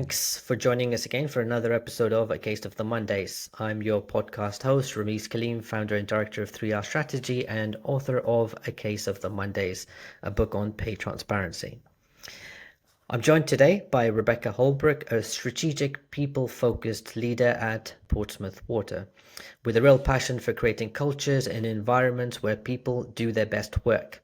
Thanks for joining us again for another episode of A Case of the Mondays. I'm your podcast host, Rameez Kaleem, founder and director of 3R Strategy and author of A Case of the Mondays, a book on pay transparency. I'm joined today by Rebekah Holbrook, a strategic, people-focused leader at Portsmouth Water, with a real passion for creating cultures and environments where people do their best work.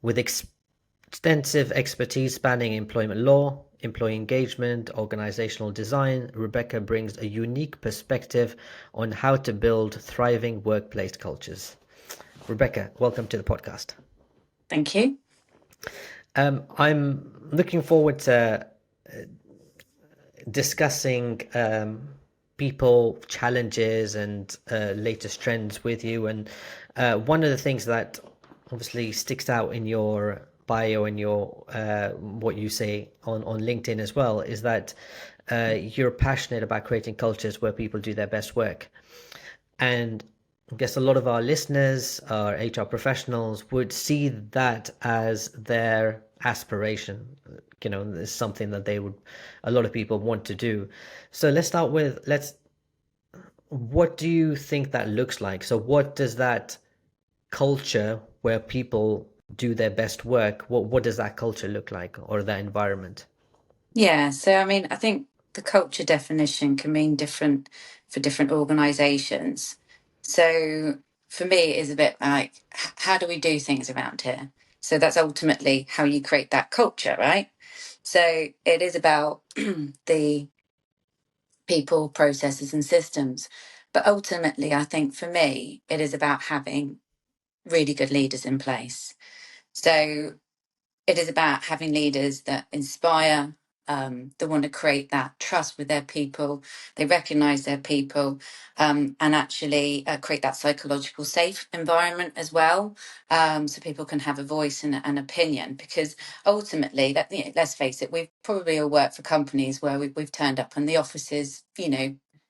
With extensive expertise spanning employment law, employee engagement, organizational design, Rebekah brings a unique perspective on how to build thriving workplace cultures. Rebekah, welcome to the podcast. Thank you. I'm looking forward to discussing people, challenges, and latest trends with you. And one of the things that obviously sticks out in your bio and your what you say on LinkedIn as well is that you're passionate about creating cultures where people do their best work. And I guess a lot of our listeners, our HR professionals, would see that as their aspiration. You know, it's something that a lot of people want to do. So let's start with, what do you think that looks like? So what does that culture where people do their best work, what does that culture look like, or that environment? Yeah, so I think the culture definition can mean different for different organizations. So for me, it is a bit like, how do we do things around here? So that's ultimately how you create that culture, right? So it is about the people, processes, and systems. But ultimately, I think for me, it is about having really good leaders in place. So it is about having leaders that inspire, that want to create that trust with their people, they recognize their people, and actually create that psychological safe environment as well, so people can have a voice and an opinion. Because ultimately, let's face it, we've probably all worked for companies where we've turned up and the offices,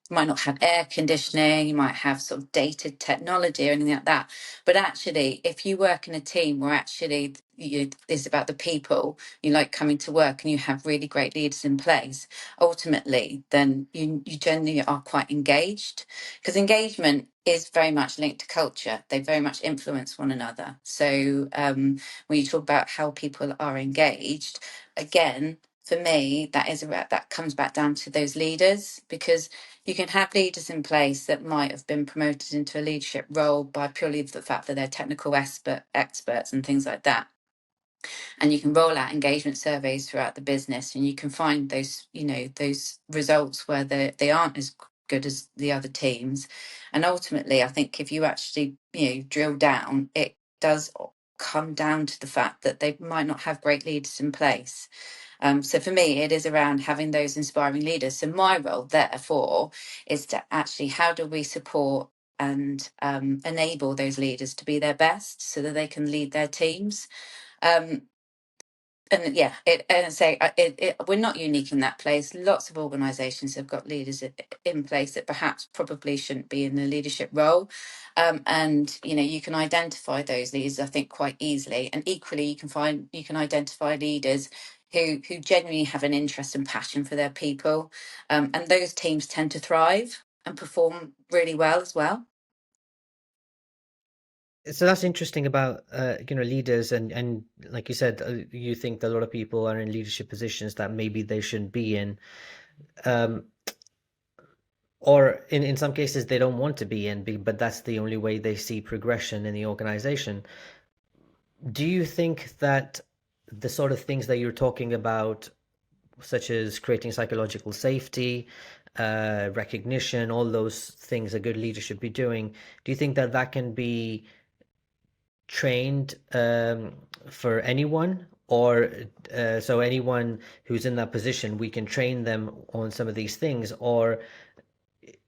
might not have air conditioning, you might have sort of dated technology or anything like that. But actually, if you work in a team where actually it's about the people, you like coming to work and you have really great leaders in place, ultimately, then you generally are quite engaged, because engagement is very much linked to culture. They very much influence one another. So when you talk about how people are engaged, again, for me, that comes back down to those leaders, because you can have leaders in place that might have been promoted into a leadership role by purely the fact that they're technical experts and things like that. And you can roll out engagement surveys throughout the business, and you can find those results where they aren't as good as the other teams. And ultimately, I think if you actually drill down, it does come down to the fact that they might not have great leaders in place. So for me, it is around having those inspiring leaders. So my role, therefore, is to actually, how do we support and enable those leaders to be their best so that they can lead their teams? And yeah, we're not unique in that place. Lots of organisations have got leaders in place that perhaps probably shouldn't be in the leadership role, and you can identify those leaders, I think, quite easily. And equally, you can identify leaders who genuinely have an interest and passion for their people, and those teams tend to thrive and perform really well as well. So that's interesting about leaders, and like you said, you think that a lot of people are in leadership positions that maybe they shouldn't be in, or in some cases they don't want to be in, but that's the only way they see progression in the organization. Do you think that the sort of things that you're talking about, such as creating psychological safety, recognition, all those things a good leader should be doing, do you think that that can be trained for anyone, or so anyone who's in that position, we can train them on some of these things? Or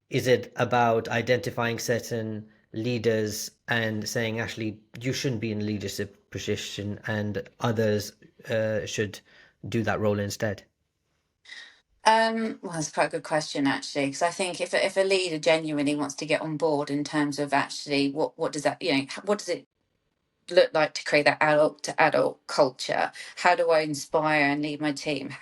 is it about identifying certain leaders and saying, actually, you shouldn't be in a leadership position and others should do that role instead? Well, that's quite a good question, actually, because I think if a leader genuinely wants to get on board in terms of actually what does that, what does it look like to create that adult to adult culture? How do I inspire and lead my team?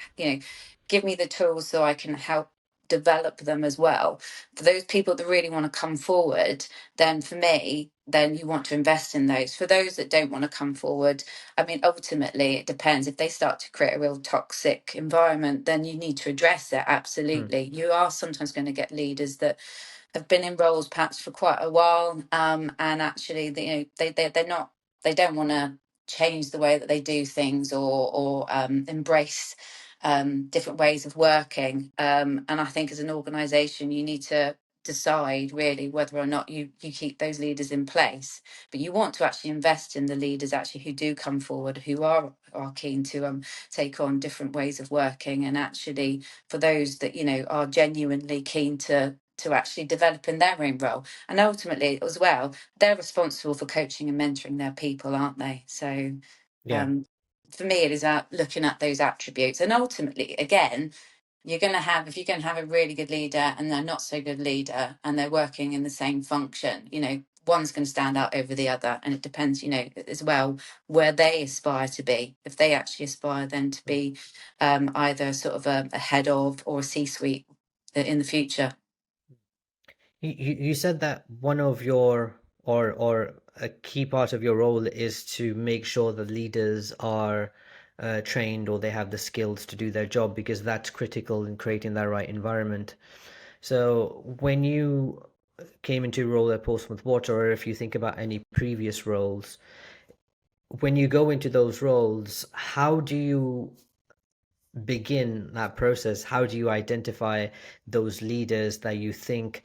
give me the tools so I can help develop them as well. For those people that really want to come forward, then for me, then you want to invest in those. For those that don't want to come forward, I mean, ultimately, it depends. If they start to create a real toxic environment, then you need to address it. Hmm. Absolutely. You are sometimes going to get leaders that have been in roles perhaps for quite a while, and actually, they're not, they don't want to change the way that they do things, or embrace different ways of working. And I think as an organisation, you need to decide really whether or not you keep those leaders in place. But you want to actually invest in the leaders actually who do come forward, who are keen to take on different ways of working, and actually for those that are genuinely keen to actually develop in their own role. And ultimately as well, they're responsible for coaching and mentoring their people, aren't they? So Yeah. um, for me, it is about looking at those attributes. And ultimately, again, if you're going to have a really good leader and they're not so good leader and they're working in the same function, one's going to stand out over the other. And it depends, as well, where they aspire to be. If they actually aspire then to be either sort of a head of or a C-suite in the future. You said that one of your or a key part of your role is to make sure that leaders are trained or they have the skills to do their job because that's critical in creating that right environment. So when you came into a role at Portsmouth Water, or if you think about any previous roles, when you go into those roles, how do you begin that process? How do you identify those leaders that you think,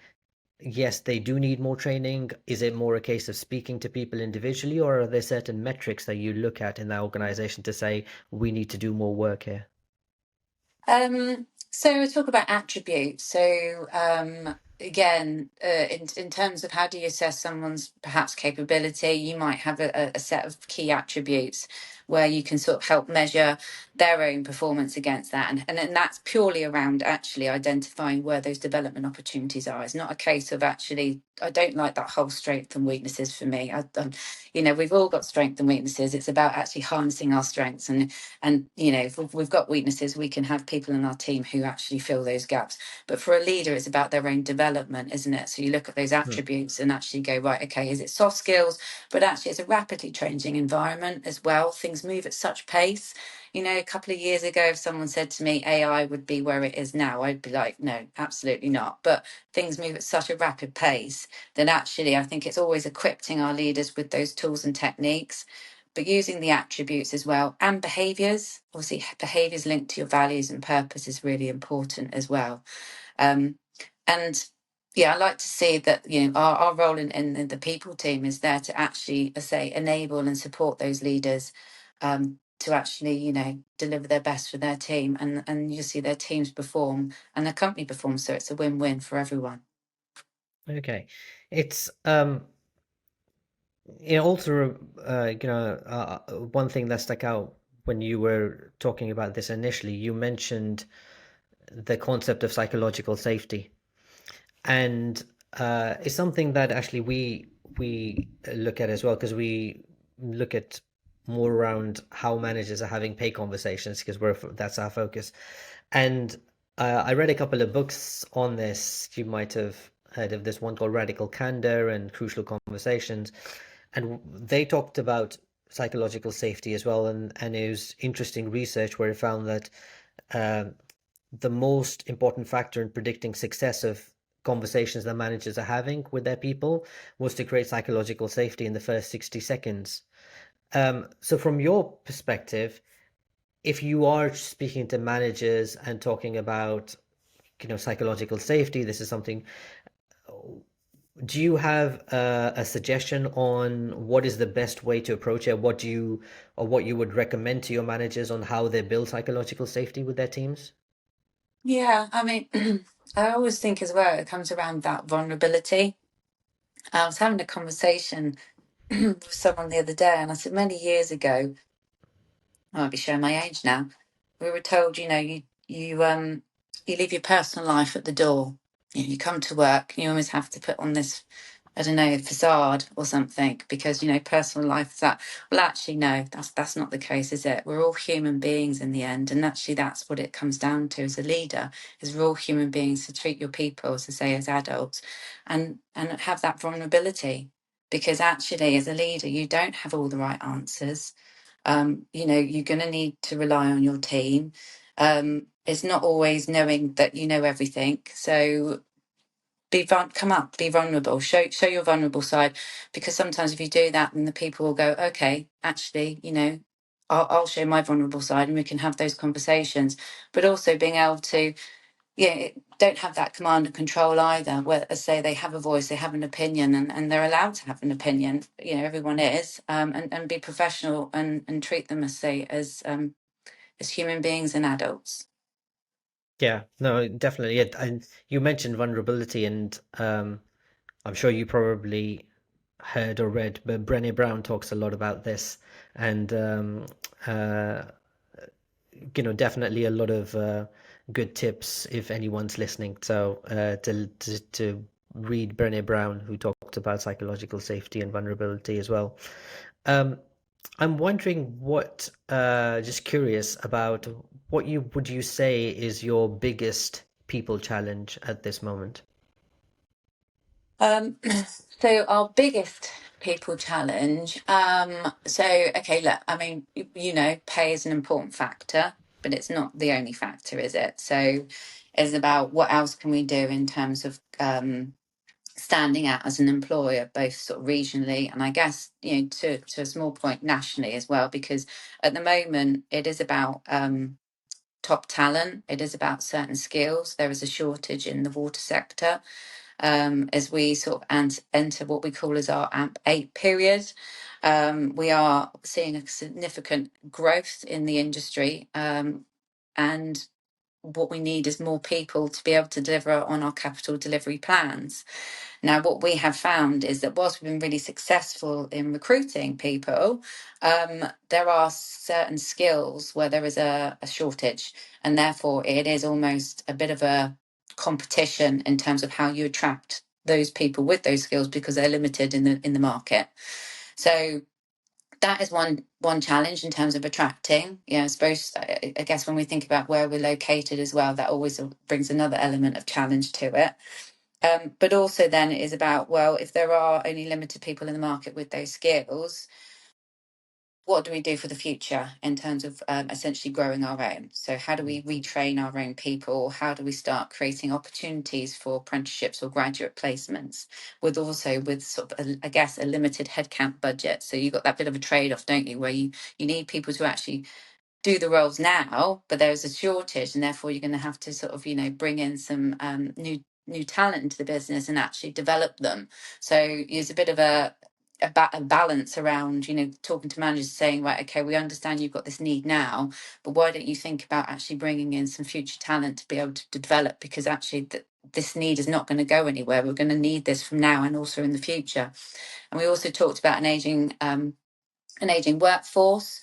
yes, they do need more training? Is it more a case of speaking to people individually, or are there certain metrics that you look at in that organization to say, we need to do more work here? So we talk about attributes. So again, in terms of how do you assess someone's perhaps capability, you might have a set of key attributes where you can sort of help measure their own performance against that, and then that's purely around actually identifying where those development opportunities are. It's not a case of actually. I don't like that whole strengths and weaknesses for me. We've all got strengths and weaknesses. It's about actually harnessing our strengths, and if we've got weaknesses, we can have people in our team who actually fill those gaps. But for a leader, it's about their own development, isn't it? So you look at those Hmm. attributes and actually go, right, okay, is it soft skills? But actually it's a rapidly changing environment as well. Things move at such pace. A couple of years ago, if someone said to me AI would be where it is now, I'd be like, no, absolutely not. But things move at such a rapid pace that actually I think it's always equipping our leaders with those tools and techniques, but using the attributes as well, and behaviors. Obviously, behaviors linked to your values and purpose is really important as well. Um, and yeah, I like to see that our role in the people team is there to actually, say, enable and support those leaders to actually deliver their best for their team, and you see their teams perform and the company performs, so it's a win-win for everyone. Okay. It's also one thing that stuck out when you were talking about this initially, you mentioned the concept of psychological safety. And it's something that actually we look at as well, because we look at more around how managers are having pay conversations, because that's our focus. And I read a couple of books on this. You might have heard of this one called Radical Candor and Crucial Conversations, and they talked about psychological safety as well. And it was interesting research where it found that um, the most important factor in predicting success of conversations that managers are having with their people was to create psychological safety in the first 60 seconds. So from your perspective, if you are speaking to managers and talking about, psychological safety, this is something, do you have a suggestion on what is the best way to approach it? What you would recommend to your managers on how they build psychological safety with their teams? Yeah, I mean, I always think as well, it comes around that vulnerability. I was having a conversation with someone the other day, and I said many years ago, I might be showing my age now. We were told, you leave your personal life at the door. You come to work, you always have to put on this I don't know, facade or something, because personal life is that. Well, actually, no, that's not the case, is it? We're all human beings in the end, and actually, that's what it comes down to as a leader: is we're all human beings. To treat your people, as I say, as adults, and have that vulnerability, because actually, as a leader, you don't have all the right answers. You're going to need to rely on your team. It's not always knowing that you know everything, so come up, be vulnerable, show your vulnerable side, because sometimes if you do that, then the people will go, okay, actually, I'll show my vulnerable side, and we can have those conversations. But also being able to, don't have that command and control either, where, as say, they have a voice, they have an opinion, and they're allowed to have an opinion. Everyone is, and be professional, and treat them as, say, as human beings and adults. Yeah, no, definitely. Yeah, and you mentioned vulnerability, and I'm sure you probably heard or read, but Brené Brown talks a lot about this, and uh, definitely a lot of good tips if anyone's listening. So to read Brené Brown, who talked about psychological safety and vulnerability as well. Um, I'm wondering just curious about what you would you say is your biggest people challenge at this moment? Um, so our biggest people challenge. Okay, look, I mean, pay is an important factor, but it's not the only factor, is it? So it's about what else can we do in terms of standing out as an employer, both sort of regionally and I guess, to a small point nationally as well, because at the moment it is about top talent. It is about certain skills. There is a shortage in the water sector, as we sort of enter what we call as our AMP8 period. We are seeing a significant growth in the industry, and what we need is more people to be able to deliver on our capital delivery plans. Now, what we have found is that whilst we've been really successful in recruiting people, there are certain skills where there is a shortage, and therefore it is almost a bit of a competition in terms of how you attract those people with those skills, because they're limited in the market. So that is one challenge in terms of attracting. I suppose, I guess when we think about where we're located as well, that always brings another element of challenge to it. But also then it is about, well, if there are only limited people in the market with those skills, what do we do for the future in terms of essentially growing our own? So how do we retrain our own people? How do we start creating opportunities for apprenticeships or graduate placements, with sort of, I guess, a limited headcount budget? So you've got that bit of a trade-off, don't you, where you need people to actually do the roles now, but there's a shortage, and therefore you're going to have to sort of, bring in some new talent into the business and actually develop them. So there's a bit of a balance around, talking to managers, saying, right, okay, we understand you've got this need now, but why don't you think about actually bringing in some future talent to be able to develop, because actually this need is not going to go anywhere. We're going to need this from now and also in the future. And we also talked about an aging workforce.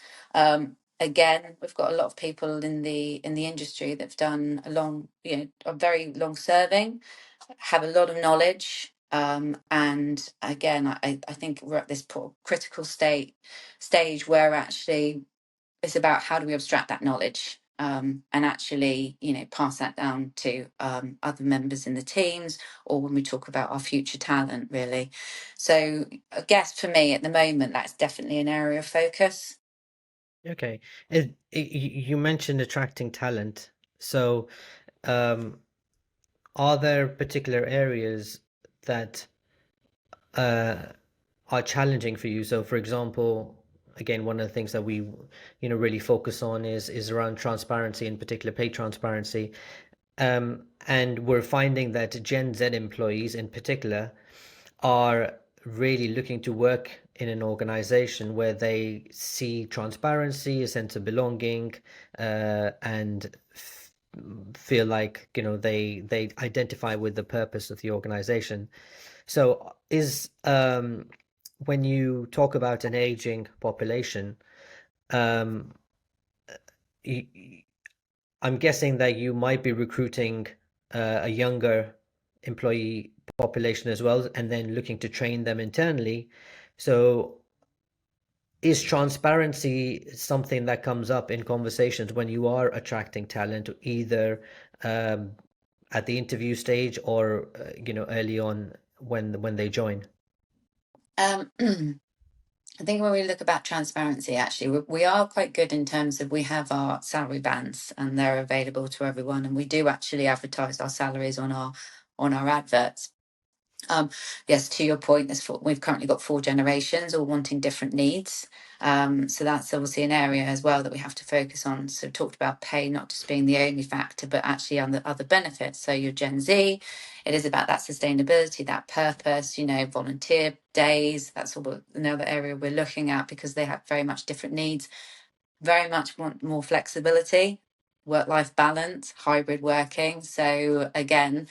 Again, we've got a lot of people in the industry that've done are very long serving, have a lot of knowledge. And again, I think we're at this critical stage where actually it's about how do we abstract that knowledge, and actually, pass that down to other members in the teams, or when we talk about our future talent, really. So I guess for me at the moment, that's definitely an area of focus. Okay. You mentioned attracting talent. So, um, are there particular areas that uh, are challenging for you? So, for example, again, one of the things that we, really focus on is around transparency, in particular pay transparency. And we're finding that Gen Z employees in particular are really looking to work in an organization where they see transparency, a sense of belonging, and feel like they identify with the purpose of the organization. So is when you talk about an aging population, um, y- I'm guessing that you might be recruiting a younger employee population as well, and then looking to train them internally. So is transparency something that comes up in conversations when you are attracting talent, either um, at the interview stage or early on when they join? Um, I think when we look about transparency, actually, we are quite good in terms of we have our salary bands and they're available to everyone, and we do actually advertise our salaries on our adverts. Yes, to your point, we've currently got four generations all wanting different needs. So that's obviously an area as well that we have to focus on. So talked about pay not just being the only factor, but actually on the other benefits. So your Gen Z, it is about that sustainability, that purpose, volunteer days. That's all another area we're looking at because they have very much different needs, very much want more flexibility, work-life balance, hybrid working. So again,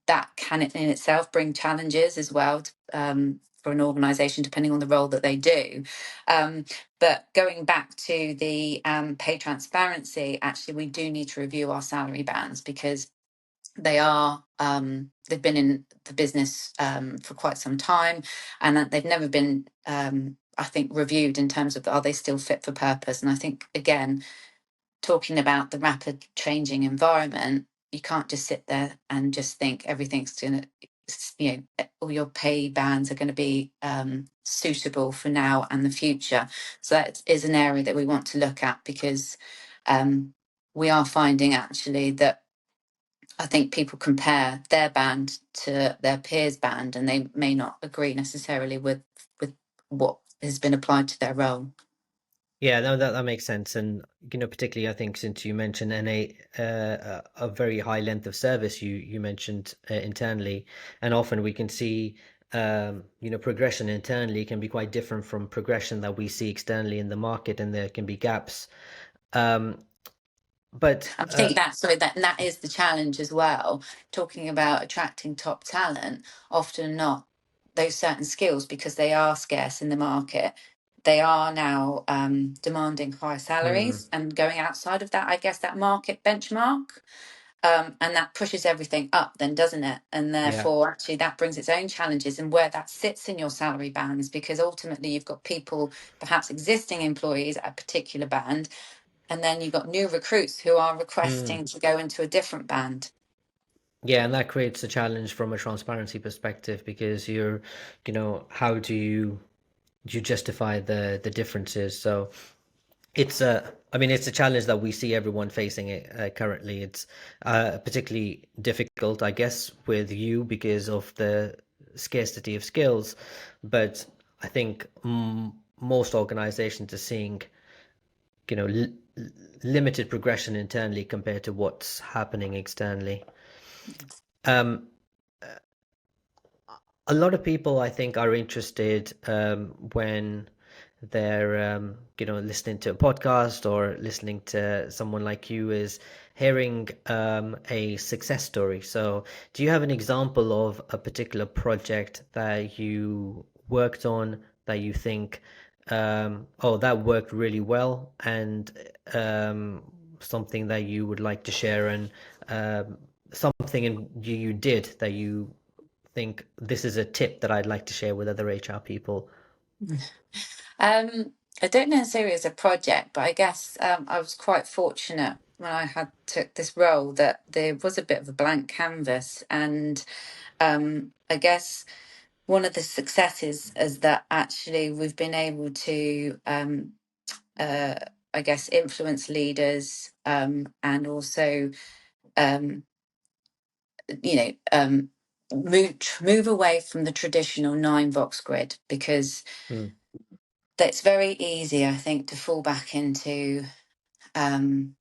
that can in itself bring challenges as well for an organisation, depending on the role that they do. But going back to the pay transparency, actually, we do need to review our salary bands because they've been in the business for quite some time, and that they've never been, I think, reviewed in terms of are they still fit for purpose. And I think, again, talking about the rapid changing environment, you can't just sit there and just think everything's going to, all your pay bands are going to be suitable for now and the future. So that is an area that we want to look at because we are finding actually that I think people compare their band to their peers' band, and they may not agree necessarily with what has been applied to their role. Yeah, no, that makes sense. And particularly I think since you mentioned a very high length of service, you mentioned internally, and often we can see progression internally can be quite different from progression that we see externally in the market, and there can be gaps. Um, but I think that is the challenge as well. Talking about attracting top talent, often not those certain skills because they are scarce in the market. They are now demanding higher mm, salaries and going outside of that, I guess, that market benchmark. And that pushes everything up, then, doesn't it? And yeah. therefore, actually, that brings its own challenges and where that sits in your salary bands, because ultimately you've got people, perhaps existing employees at a particular band, and then you've got new recruits who are Mm. requesting to go into a different band. Yeah, and that creates a challenge from a transparency perspective because how do you justify the differences? So I mean, it's a challenge that we see everyone facing it currently. It's particularly difficult, I guess, with you because of the scarcity of skills. But I think most organizations are seeing, you know, l limited progression internally compared to what's happening externally. Um, a lot of people, I think, are interested when they're listening to a podcast or listening to someone like you is hearing a success story. So do you have an example of a particular project that you worked on that you think oh, that worked really well, and something that you would like to share, and something you did that you think this is a tip that I'd like to share with other HR people? I don't necessarily as a project, but I guess I was quite fortunate when I had took this role that there was a bit of a blank canvas, and I guess one of the successes is that actually we've been able to, uh, I guess, influence leaders and also, um, you know, um, move away from the traditional nine box grid because Mm, that's very easy, I think, to fall back into um,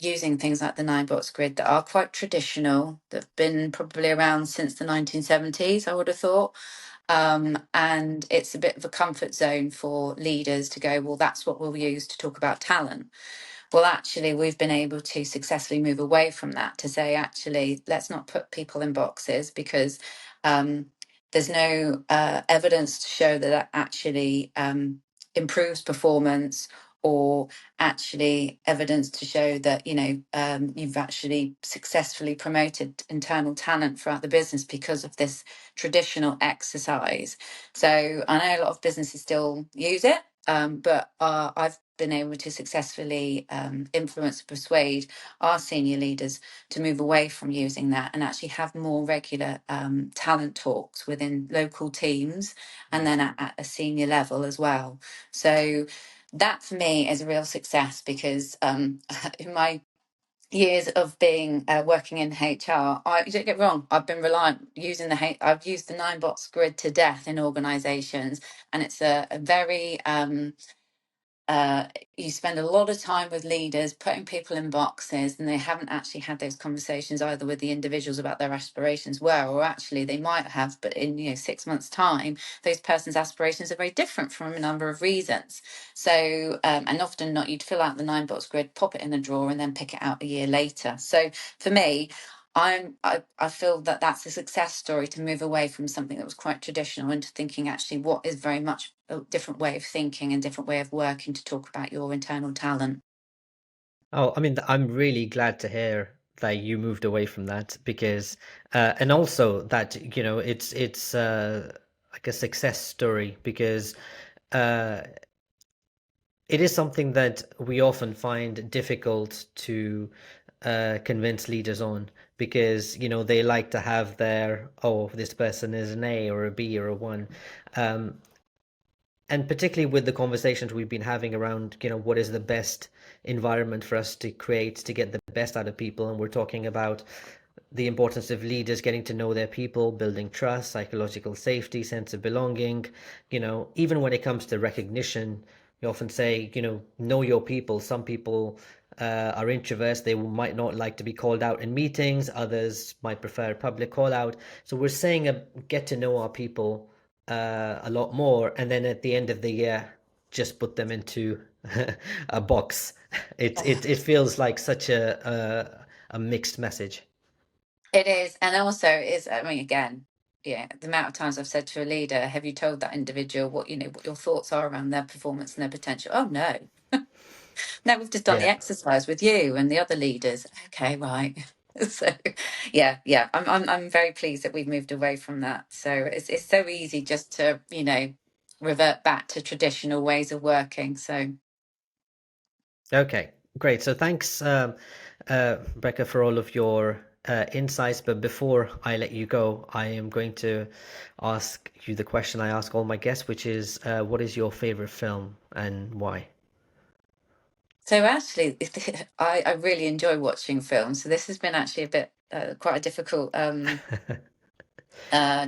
using things like the nine box grid that are quite traditional, that have been probably around since the 1970s, I would have thought. And it's a bit of a comfort zone for leaders to go, well, that's what we'll use to talk about talent. Well, actually, we've been able to successfully move away from that to say, actually, let's not put people in boxes because um, there's no evidence to show that that actually improves performance or actually evidence to show that you've actually successfully promoted internal talent throughout the business because of this traditional exercise. So I know a lot of businesses still use it, but I've been able to successfully influence and persuade our senior leaders to move away from using that and actually have more regular talent talks within local teams and then at a senior level as well. So that for me is a real success because in my years of being working in HR, don't get wrong, I've been reliant using I've used the 9-box grid to death in organisations, and it's a very you spend a lot of time with leaders putting people in boxes, and they haven't actually had those conversations either with the individuals about their aspirations were, or actually they might have, but in 6 months time those person's aspirations are very different from a number of reasons. So and often not, you'd fill out the 9-box grid, pop it in a drawer, and then pick it out a year later. So for me, I feel that that's a success story to move away from something that was quite traditional into thinking actually what is very much a different way of thinking and different way of working to talk about your internal talent. Oh, I mean, I'm really glad to hear that you moved away from that because, and also that, it's like a success story because uh, it is something that we often find difficult to convince leaders on because, they like to have their, oh, this person is an A or a B or a one. Um, and particularly with the conversations we've been having around, what is the best environment for us to create to get the best out of people. And we're talking about the importance of leaders getting to know their people, building trust, psychological safety, sense of belonging. Even when it comes to recognition, we often say, know your people. Some people are introverts. They might not like to be called out in meetings. Others might prefer public call out. So we're saying get to know our people a lot more, and then at the end of the year, just put them into a box. It feels like such a mixed message. It is, and also is. I mean, again, yeah, the amount of times I've said to a leader, "Have you told that individual what your thoughts are around their performance and their potential?" Oh no, no, we've just done the Yeah. exercise with you and the other leaders. Okay, right. So, yeah, I'm very pleased that we've moved away from that. So it's so easy just to revert back to traditional ways of working. So Okay, great. So thanks, Rebecca, for all of your insights. But before I let you go, I am going to ask you the question I ask all my guests, which is, what is your favorite film and why? So actually, I really enjoy watching films. So this has been actually a bit quite a difficult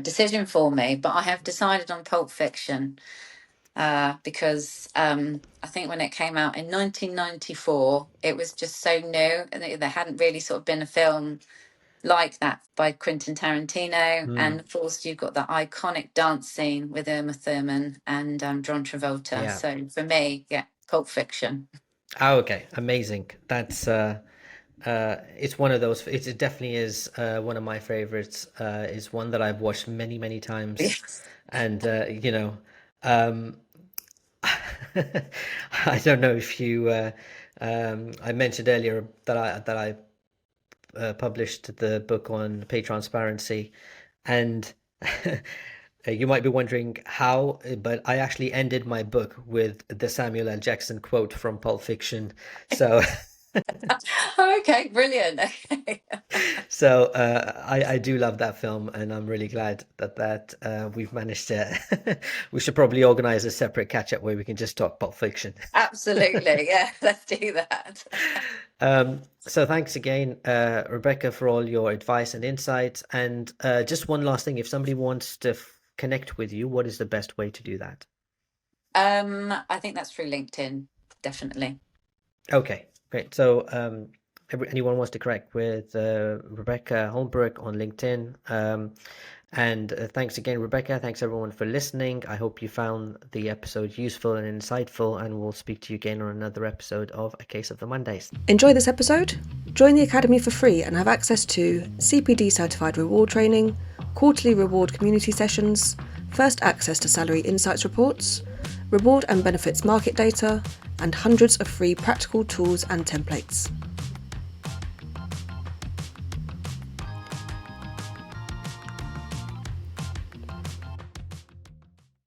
decision for me, but I have decided on Pulp Fiction because I think when it came out in 1994, it was just so new, and there hadn't really sort of been a film like that by Quentin Tarantino. Mm, And of course, you've got that iconic dance scene with Uma Thurman and John Travolta. yeah. So for me, yeah, Pulp Fiction. Oh, okay, amazing. That's it's one of those. It definitely is one of my favorites. It's one that I've watched many, many times, Yes, and um, I don't know if you. I mentioned earlier that I published the book on pay transparency, and you might be wondering how, but I actually ended my book with the Samuel L. Jackson quote from Pulp Fiction. So. oh, okay, brilliant. Okay. So I do love that film, and I'm really glad that we've managed to. We should probably organize a separate catch up where we can just talk Pulp Fiction. Absolutely. Yeah, let's do that. So thanks again, Rebecca, for all your advice and insights. And just one last thing: if somebody wants to connect with you, what is the best way to do that? I think that's through LinkedIn, definitely. Okay, great. So anyone wants to connect with Rebekah Holbrook on LinkedIn. And thanks again, Rebecca. Thanks everyone for listening. I hope you found the episode useful and insightful, and we'll speak to you again on another episode of A Case of the Mondays. Enjoy this episode? Join the Academy for free and have access to CPD certified reward training, quarterly reward community sessions, first access to salary insights reports, reward and benefits market data, and hundreds of free practical tools and templates.